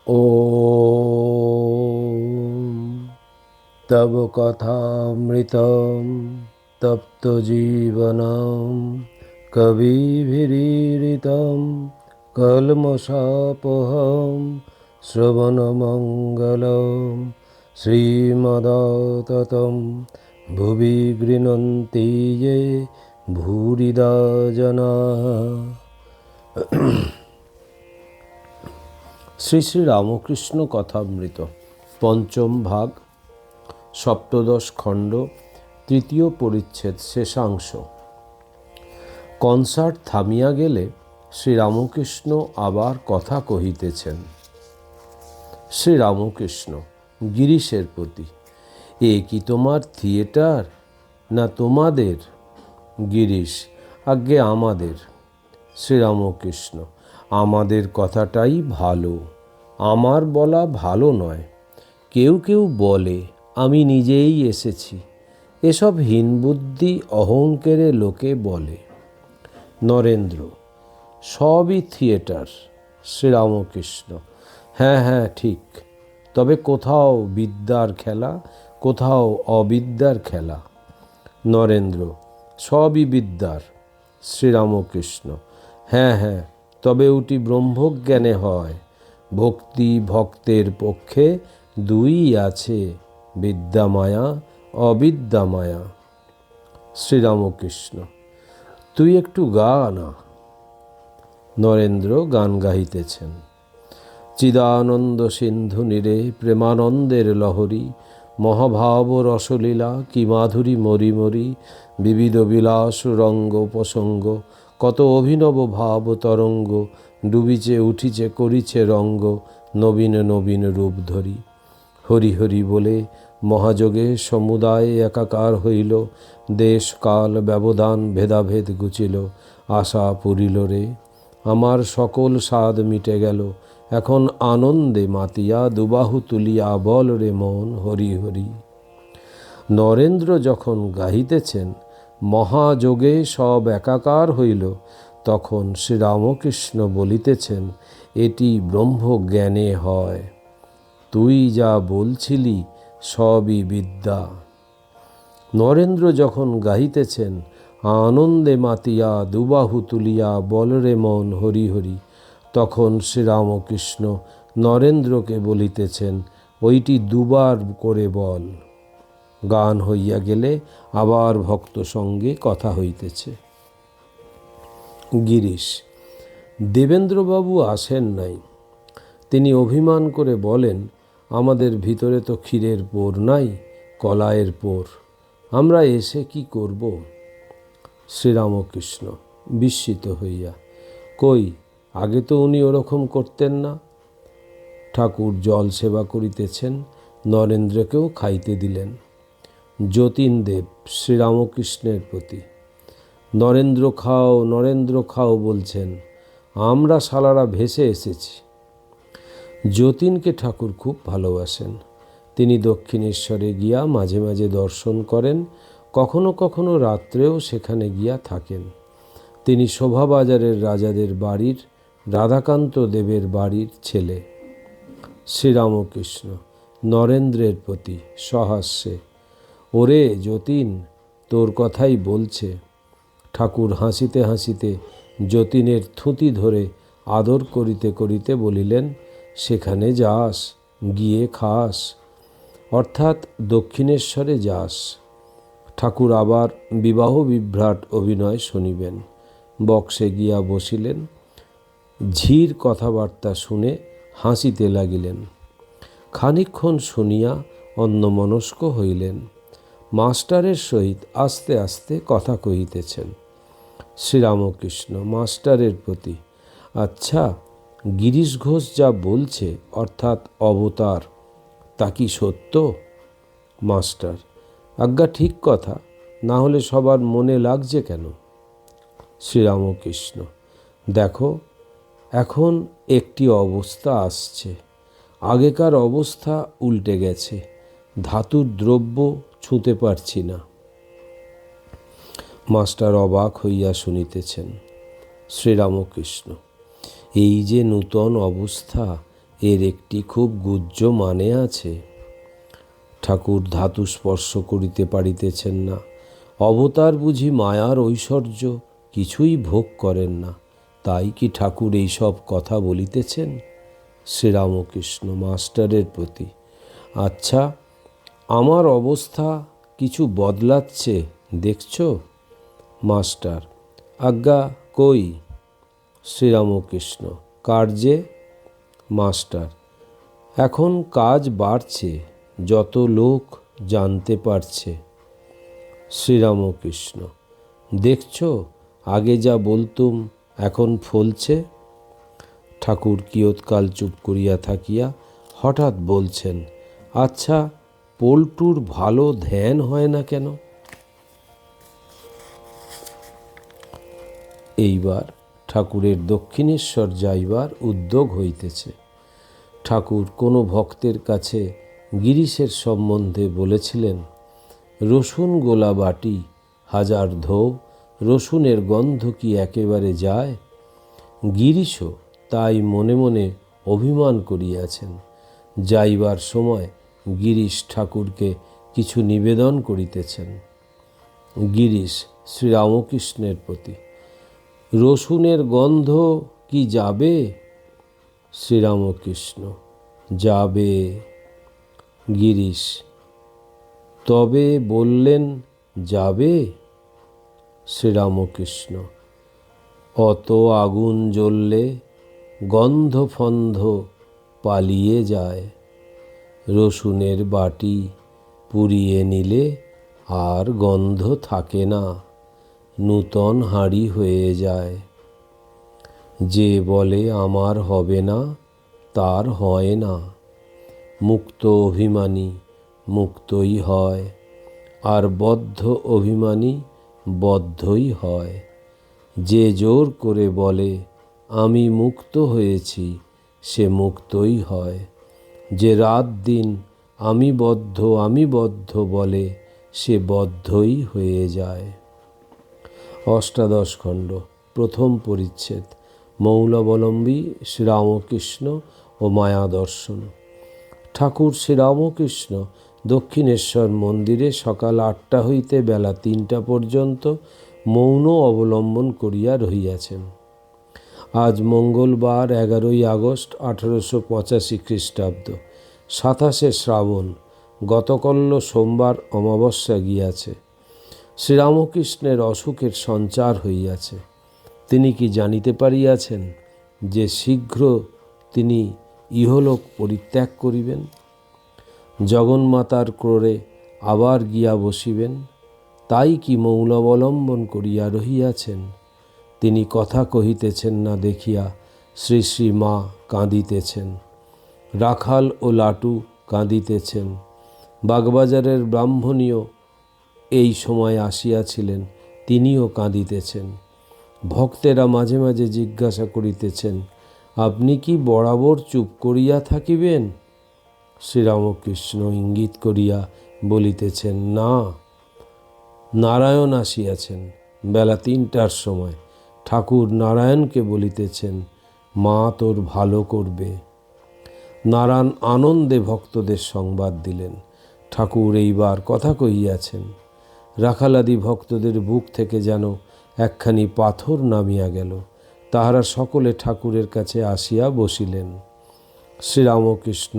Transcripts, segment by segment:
ॐ तव कथामृतं तप्तजीवनं कविभिरीडितं कल्मषापहं श्रवणमङ्गलं श्रीमदाततं भुवि गृह्णन्ति ये भूरिदा जनाः। শ্রী শ্রী রামকৃষ্ণ কথামৃত পঞ্চম ভাগ সপ্তদশ খণ্ড তৃতীয় পরিচ্ছেদ শেষাংশ। কনসার্ট থামিয়া গেলে শ্রীরামকৃষ্ণ আবার কথা কহিতেছেন। শ্রীরামকৃষ্ণ গিরিশের প্রতি, এ কি তোমার থিয়েটার না তোমাদের? গিরিশ, আজ্ঞে আমাদের। শ্রীরামকৃষ্ণ, আমাদের কথাটাই ভালো, আমার বলা ভালো নয়। কেউ কেউ বলে আমি নিজেই এসেছি, এসব হীনবুদ্ধি অহংকারে লোকে বলে। নরেন্দ্র, সবই থিয়েটার। শ্রীরামকৃষ্ণ, হ্যাঁ হ্যাঁ ঠিক, তবে কোথাও বিদ্যার খেলা, কোথাও অবিদ্যার খেলা। নরেন্দ্র, সবই বিদ্যার। শ্রীরামকৃষ্ণ, হ্যাঁ হ্যাঁ, তবে ওটি ব্রহ্মজ্ঞানে হয়। ভক্তি ভক্তের পক্ষে দুই আছে, বিদ্যামায়া অবিদ্যামায়া। শ্রীরামকৃষ্ণ, তুই একটু গা না। নরেন্দ্র গান গাহিতেছেন। চিদানন্দ সিন্ধু নীরে প্রেমানন্দের লহরী, মহাভাব রসলীলা কি মাধুরী মরি মরি, বিবিধ বিলাস রঙ্গ প্রসঙ্গ, কত অভিনব ভাব তরঙ্গ, ডুবিছে উঠিছে করিছে রঙ্গ, নবীন নবীন রূপ ধরি। হরি হরি বলে মহাযোগে সমুদায় একাকার হইল, দেশ কাল ব্যবধান ভেদাভেদ ঘুচিল, আশা পুরিল রে, আমার সকল স্বাদ মিটে গেল, এখন আনন্দে মাতিয়া দুবাহু তুলিয়া বল রে মন হরি হরি। নরেন্দ্র যখন গাহিতেছেন মহাযোগে সব একাকার হইল, তখন শ্রীরামকৃষ্ণ বলিতেছেন এটি ব্রহ্মজ্ঞানে হয়। তুই যা বলছিলি সবই বিদ্যা। নরেন্দ্র যখন গাহিতেছেন আনন্দে মাতিয়া দুবাহু তুলিয়া বলরে মন হরি হরি, তখন শ্রীরামকৃষ্ণ নরেন্দ্রকে বলিতেছেন ওইটি দুবার করে বল। গান হইয়া গেলে আবার ভক্ত সঙ্গে কথা হইতেছে। গিরিশ, দেবেন্দ্রবাবু আসেন নাই। তিনি অভিমান করে বলেন আমাদের ভিতরে তো ক্ষীরের পোর নাই, কলাইয়ের পোর, আমরা এসে কি করব? শ্রীরামকৃষ্ণ বিস্মিত হইয়া, কই আগে তো উনি ওরকম করতেন না। ঠাকুর জল সেবা করিতেছেন, নরেন্দ্রকেও খাইতে দিলেন। যতীনদেব শ্রীরামকৃষ্ণের প্রতি, নরেন্দ্র খাও বলছেন, আমরা শালারা ভেসে এসেছি। যতীনকে ঠাকুর খুব ভালোবাসেন। তিনি দক্ষিণেশ্বরে গিয়া মাঝে মাঝে দর্শন করেন, কখনো কখনো রাত্রেও সেখানে গিয়া থাকেন। তিনি শোভাবাজারের রাজাদের বাড়ির রাধাকান্ত দেবের বাড়ির ছেলে। শ্রীরামকৃষ্ণ নরেন্দ্রের প্রতি সহাস্যে, ওরে যতীন, তোর কথাই বলছে। ঠাকুর হাসিতে হাসিতে যতীনের থুতি ধরে আদর করিতে করিতে বলিলেন, সেখানে যাস, গিয়ে খাস, অর্থাৎ দক্ষিণেশ্বরে যাস। ঠাকুর আবার বিবাহ বিভ্রাট অভিনয় শুনিবেন। বক্সে গিয়া বসিলেন, ঝির কথাবার্তা শুনে হাসিতে লাগিলেন। খানিকক্ষণ শুনিয়া অন্যমনস্ক হইলেন। মাস্টারের সহিত আস্তে আস্তে কথা কহিতেছেন। শ্রীরামকৃষ্ণ মাস্টারের প্রতি, আচ্ছা, গিরিশ ঘোষ যা বলছে অর্থাৎ অবতার, তা কি সত্য? মাস্টার, আজ্ঞা ঠিক কথা, না হলে সবার মনে লাগছে কেন? শ্রীরামকৃষ্ণ, দেখো, এখন একটি অবস্থা আসছে, আগেকার অবস্থা উল্টে গেছে, ধাতুর দ্রব্য ছুঁতে পারছি না। মাস্টার অবাক হইয়া শুনিতেছেন। শ্রীরামকৃষ্ণ, এই যে নূতন অবস্থা, এর একটি খুব গুহ্য মানে আছে। ঠাকুর ধাতু স্পর্শ করিতে পারিতেছেন না, অবতার বুঝি মায়ার ঐশ্বর্য কিছুই ভোগ করেন না, তাই কি ঠাকুর এইসব কথা বলিতেছেন? শ্রীরামকৃষ্ণ মাস্টারের প্রতি: আচ্ছা, আমার অবস্থা কিছু বদলাচ্ছে দেখছ? মাস্টার: আজ্ঞা কই? শ্রীরামকৃষ্ণ: কার্যে? মাস্টার: এখন কাজ বাড়ছে, যত লোক জানতে পারছে। শ্রীরামকৃষ্ণ: দেখছ, আগে যা বলতুম এখন ফলছে। ঠাকুর কিয়ৎকাল চুপ করিয়া থাকিয়া হঠাৎ বলছেন: আচ্ছা, পল্টুর ভালো ধ্যান হয় না কেন? এইবার ঠাকুরের দক্ষিণেশ্বর যাইবার উদ্যোগ হইতেছে। ঠাকুর কোনো ভক্তের কাছে গিরিশের সম্বন্ধে বলেছিলেন, রসুন গোলা বাটি, হাজার ধোব, রসুনের গন্ধ কি একেবারে যায়? গিরিশও তাই মনে মনে অভিমান করিয়াছেন। যাইবার সময় গিরিশ ঠাকুরকে কিছু নিবেদন করিতেছেন। গিরিশ শ্রীরামকৃষ্ণের প্রতি: রসুনের গন্ধ কি যাবে? শ্রীরামকৃষ্ণ: যাবে। গিরিশ: তবে বললেন যাবে? শ্রীরামকৃষ্ণ: অত আগুন জ্বললে গন্ধ ফন্ধ পালিয়ে যায়, রসুনের বাটি পুড়িয়ে নিলে আর গন্ধ থাকে না, নূতন হাঁড়ি হয়ে যায়। যে বলে আমার হবে না, তার হয় না। মুক্ত অভিমানী মুক্তই হয়, আর বদ্ধ অভিমানী বদ্ধই হয়। যে জোর করে বলে আমি মুক্ত হয়েছি, সে মুক্তই হয়। যে রাত দিন আমি বদ্ধ বলে, সে বদ্ধই হয়ে যায়। অষ্টাদশ খণ্ড, প্রথম পরিচ্ছেদ, মৌলাবলম্বী শ্রীরামকৃষ্ণ ও মায়া দর্শন। ঠাকুর শ্রীরামকৃষ্ণ দক্ষিণেশ্বর মন্দিরে সকাল 8টা হইতে বেলা 3টা পর্যন্ত মৌন অবলম্বন করিয়া রহিয়াছেন। আজ মঙ্গলবার 11ই আগস্ট 1885 খ্রিস্টাব্দ, 27শে শ্রাবণ। গতকল্য সোমবার অমাবস্যা গিয়াছে। শ্রীরামকৃষ্ণের অসুখের সঞ্চার হইয়াছে। তিনি কি জানিতে পারিয়াছেন যে শীঘ্র তিনি ইহলোক পরিত্যাগ করিবেন, জগন্মাতার ক্রোড়ে আবার গিয়া বসিবেন? তাই কি মৌনাবলম্বন করিয়া রহিয়াছেন? তিনি কথা কহিতেছেন না দেখিয়া শ্রী শ্রী মা কাঁদিতেছেন, রাখাল ও লাটু কাঁদিতেছেন। বাগবাজারের ব্রাহ্মণীও এই সময় আসিয়াছিলেন, তিনিও কাঁদিতেছেন। ভক্তেরা মাঝে মাঝে জিজ্ঞাসা করিতেছেন, আপনি কি বরাবর চুপ করিয়া থাকিবেন? শ্রীরামকৃষ্ণ ইঙ্গিত করিয়া বলিতেছেন, না, নারায়ণ আসিয়াছেন। বেলা 3টার সময় ঠাকুর নারায়ণকে বলিতেছেন, মা তোর ভালো করবে। নারায়ণ আনন্দে ভক্তদের সংবাদ দিলেন, ঠাকুর এইবার কথা কহিয়াছেন। রাখালাদি ভক্তদের বুক থেকে যেন একখানি পাথর নামিয়া গেল। তাহারা সকলে ঠাকুরের কাছে আসিয়া বসিলেন। শ্রীরামকৃষ্ণ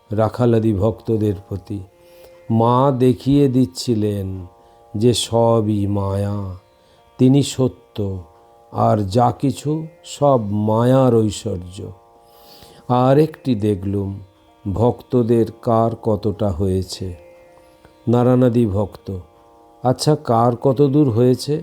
রাখালাদি ভক্তদের প্রতি: মা দেখিয়ে দিচ্ছিলেন যে সবই মায়া, তিনি সত্য, আর যা কিছু সব মায়ার ঐশ্বর্য। আর একটি দেখলুম, ভক্তদের কার কতটা হয়েছে। নারায়ণাদি ভক্ত: আচ্ছা, কার কত দূর হয়েছে?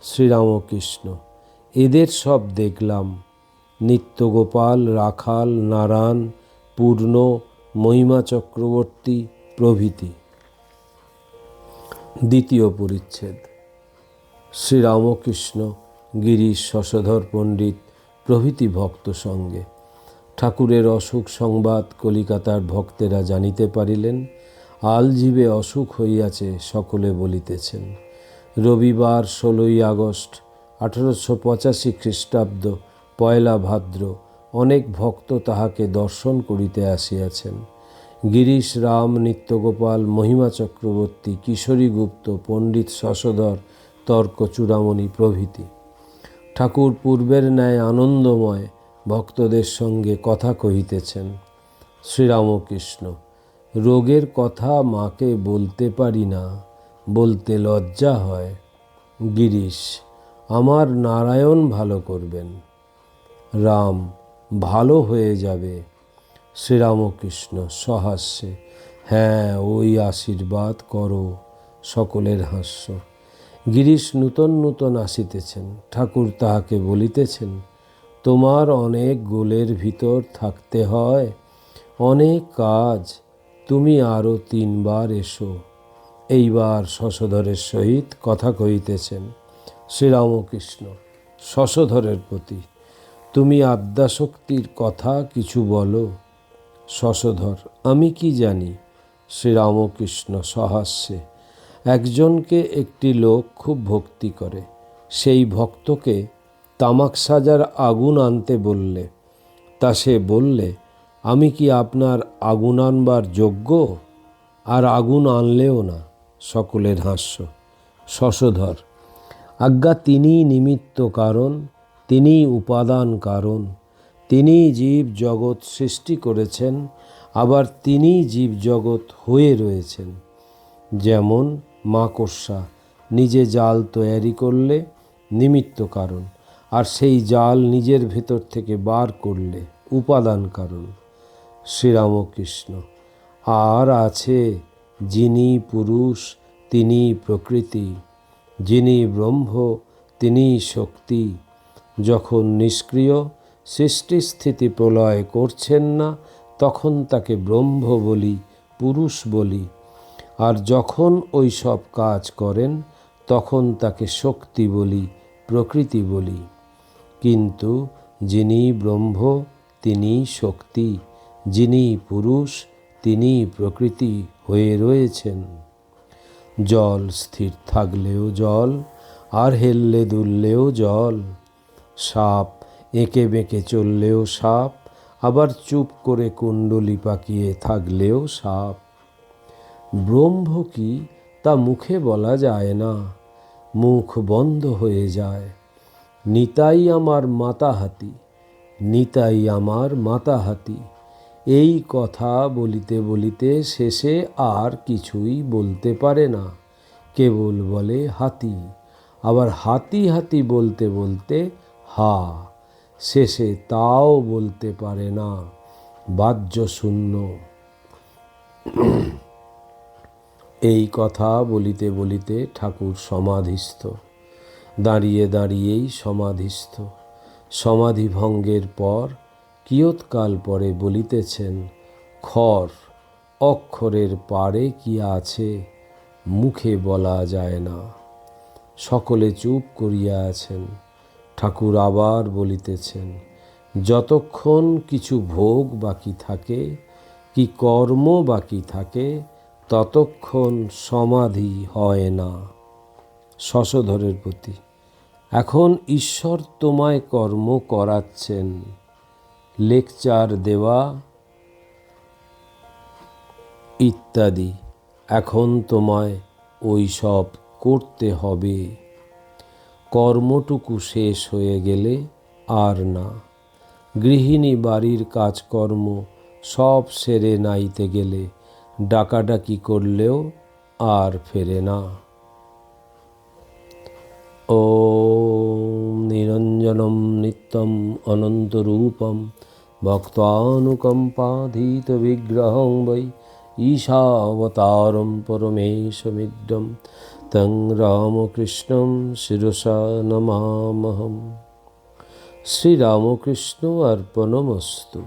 শ্রীরামকৃষ্ণ: এদের সব দেখলাম, নিত্যগোপাল, রাখাল, নারায়ণ, পূর্ণ, মহিমা চক্রবর্তী প্রভৃতি। দ্বিতীয় পরিচ্ছেদ। শ্রীরামকৃষ্ণ, গিরিশ, শশধর পণ্ডিত প্রভৃতি ভক্ত সঙ্গে। ঠাকুরের অসুখ সংবাদ কলিকাতার ভক্তেরা জানিতে পারিলেন। আলজিভে অসুখ হইয়াছে সকলে বলিতেছেন। রবিবার 16ই আগস্ট 1885 খ্রিস্টাব্দ, 1 ভাদ্র, অনেক ভক্ত তাহাকে দর্শন করিতে আসিয়াছেন। গিরিশ, রাম, নিত্যগোপাল, মহিমা চক্রবর্তী, কিশোরী গুপ্ত, পণ্ডিত শশধর, তর্ক চূড়ামণি প্রভৃতি। ঠাকুর পূর্বের ন্যায় আনন্দময় ভক্তদের সঙ্গে কথা কহিতেছেন। শ্রীরামকৃষ্ণ: রোগের কথা মাকে বলতে পারি না, বলতে লজ্জা হয়। গিরিশ: আমার নারায়ণ ভালো করবেন। রাম: ভালো হয়ে যাবে। শ্রীরামকৃষ্ণ সহাস্যে: হ্যাঁ, ওই আশীর্বাদ করো। সকলের হাস্য। গিরিশ নূতন নূতন আসিতেছেন। ঠাকুর তাহাকে বলিতেছেন, তোমার অনেক গোলের ভিতর থাকতে হয়, অনেক কাজ, তুমি আরও 3 বার এসো। এইবার শশধরের সহিত কথা কহিতেছেন। শ্রীরামকৃষ্ণ শশধরের প্রতি: তুমি আদ্যাশক্তির কথা কিছু বলো। শশধর: আমি কি জানি। শ্রীরামকৃষ্ণ সহাস্যে: একজনকে একটি লোক খুব ভক্তি করে, সেই ভক্তকে তামাক সাজার আগুন আনতে বললে, তা সে বললে, আমি কি আপনার আগুন আনবার যোগ্য? আর আগুন আনলেও না। সকলের হাস্য। শশধর: আজ্ঞা, তিনিই নিমিত্ত কারণ, তিনিই উপাদান কারণ, তিনিই জীব জগৎ সৃষ্টি করেছেন, আবার তিনিই জীব জগৎ হয়ে রয়েছেন। যেমন মাকড়সা নিজে জাল তৈরি করলে নিমিত্ত কারণ, আর সেই জাল নিজের ভেতর থেকে বার করলে উপাদান কারণ। শ্রীরামকৃষ্ণ: আর আছে যিনি পুরুষ, তিনি প্রকৃতি, যিনি ব্রহ্ম, তিনি শক্তি। যখন নিষ্ক্রিয় সৃষ্টি স্থিতি প্রলয় করছেন না, তখন তাকে ব্রহ্ম বলি, পুরুষ বলি, আর যখন ওই সব কাজ করেন তখন তাকে শক্তি বলি, প্রকৃতি বলি। কিন্তু যিনি ব্রহ্ম তিনি শক্তি, যিনি পুরুষ তিনি প্রকৃতি হয়ে রয়েছেন। জল স্থির থাকলেও জল, আর হেললে দুললেও জল। সাপ এঁকে বেঁকে চললেও সাপ, আবার চুপ করে কুণ্ডলি পাকিয়ে থাকলেও সাপ। ব্রহ্ম কি তা মুখে বলা যায় না, মুখ বন্ধ হয়ে যায়। নিতাই আমার মাতা হাতি, নিতাই আমার মাতা হাতি, এই কথা বলিতে বলিতে শেষে আর কিছুই বলতে পারে না, কেবল বলে হাতি। আবার হাতি হাতি বলতে বলতে হা, শেষে তাও বলতে পারে না, বাহ্য শূন্য। এই কথা বলিতে বলিতে ঠাকুর সমাধিস্থ, দাঁড়িয়ে দাঁড়িয়েই সমাধিস্থ। সমাধি ভঙ্গের পর কিয়ৎকাল পরে বলিতেছেন, খর অক্ষরের পারে কি আছে, মুখে বলা যায় না। সকলে চুপ করিয়া আছেন। ঠাকুর আবার বলিতেছেন, যতক্ষণ কিছু ভোগ বাকি থাকে, কি কর্ম বাকি থাকে, ততক্ষণ সমাধি হয় না। শশধরের প্রতি: এখন ঈশ্বর তোমায় কর্ম করাচ্ছেন, লেকচার দেওয়া ইত্যাদি, এখন তোমায় ওই সব করতে হবে। কর্মটুকু শেষ হয়ে গেলে আর না। গৃহিণী বাড়ির কাজকর্ম সব সেরে নাইতে গেলে ডাকাডাকি করলেও আর ফেরে না। ওম নিরঞ্জনম নিত্যম অনন্তরূপম ভক্তানুকম্পাধীত বিগ্রহং বৈ ঈশাবতারম পরমেশমিড্ডম তং রামকৃষ্ণম শিরসা নমামহম। শ্রীরামকৃষ্ণ অর্পণমস্তু।